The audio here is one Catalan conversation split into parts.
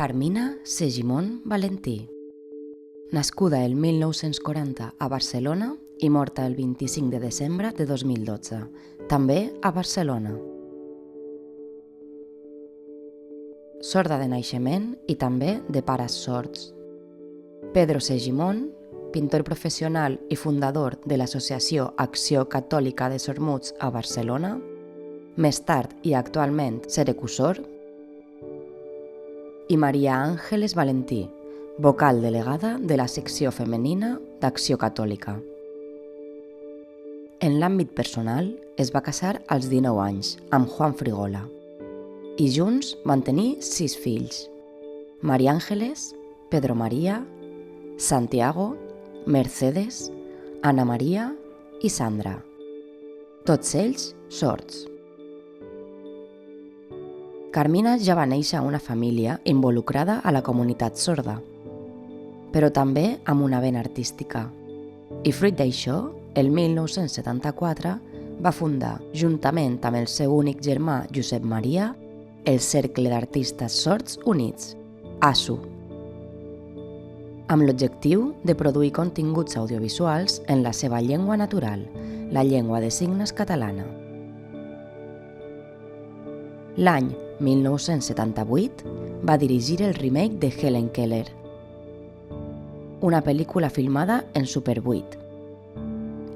Carmina Segimon Valentí. Nascuda el 1940 a Barcelona i morta el 25 de desembre de 2012, també a Barcelona. Sorda de naixement i també de pares sords. Pedro Segimon, pintor professional i fundador de l'Associació Acció Catòlica de Sormuts a Barcelona, més tard i actualment serecusor, i Maria Àngeles Valentí, vocal delegada de la secció femenina d'Acció Catòlica. En l'àmbit personal, es va casar als 19 anys amb Juan Frigola i junts van tenir 6 fills: Maria Àngeles, Pedro María, Santiago, Mercedes, Ana Maria i Sandra, tots ells sords. Carmina ja va néixer a una família involucrada a la comunitat sorda, però també amb una vena artística. I fruit d'això, el 1974 va fundar, juntament amb el seu únic germà Josep Maria, el Cercle d'Artistes Sords Units, ASU, amb l'objectiu de produir continguts audiovisuals en la seva llengua natural, la llengua de signes catalana. L'any 1978 va dirigir el remake de Helen Keller, una pel·lícula filmada en Super 8,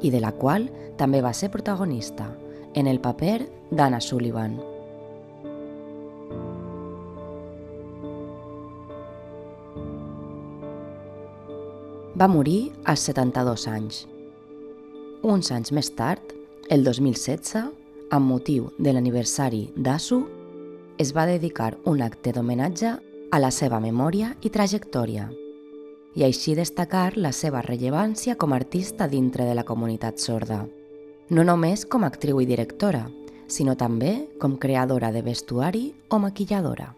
i de la qual també va ser protagonista, en el paper d'Anna Sullivan. Va morir als 72 anys. Uns anys més tard, el 2016, amb motiu de l'aniversari d'ASU, es va dedicar un acte d'homenatge a la seva memòria i trajectòria, i així destacar la seva rellevància com a artista dintre de la comunitat sorda, no només com a actriu i directora, sinó també com creadora de vestuari o maquilladora.